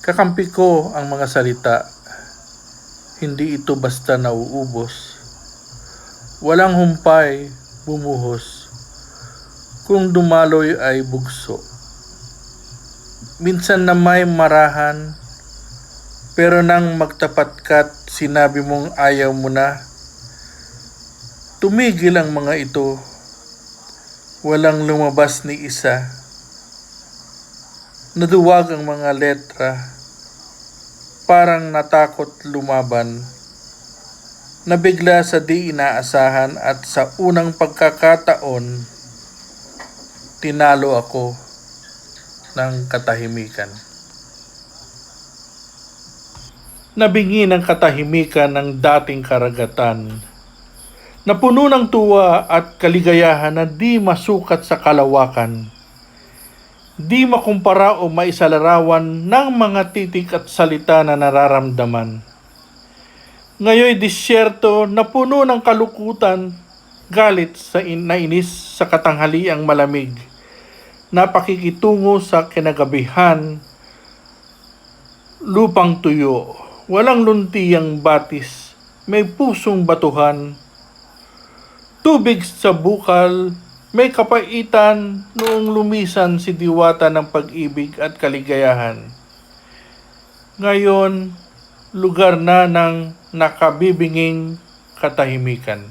Kakampi ko ang mga salita, hindi ito basta nauubos. Walang humpay, bumuhos, kung dumaloy ay bugso. Minsan na may marahan, pero nang magtapat ka't sinabi mong ayaw mo na, tumigil ang mga ito, walang lumabas ni isa. Naduwag ang mga letra, parang natakot lumaban. Nabigla sa di inaasahan at sa unang pagkakataon, tinalo ako ng katahimikan. Nabingi ng katahimikan ng dating karagatan, napuno ng tuwa at kaligayahan na di masukat sa kalawakan. Di makumpara o maisalarawan ng mga titik at salita na nararamdaman. Ngayoy disyerto na puno ng kalukutan, galit sa nainis sa katanghaliang malamig, napakikitungo sa kinagabihan, lupang tuyo, walang luntiyang batis, may pusong batuhan, tubig sa bukal, may kapaitan noong lumisan si diwata ng pag-ibig at kaligayahan. Ngayon, lugar na ng nakabibinging katahimikan.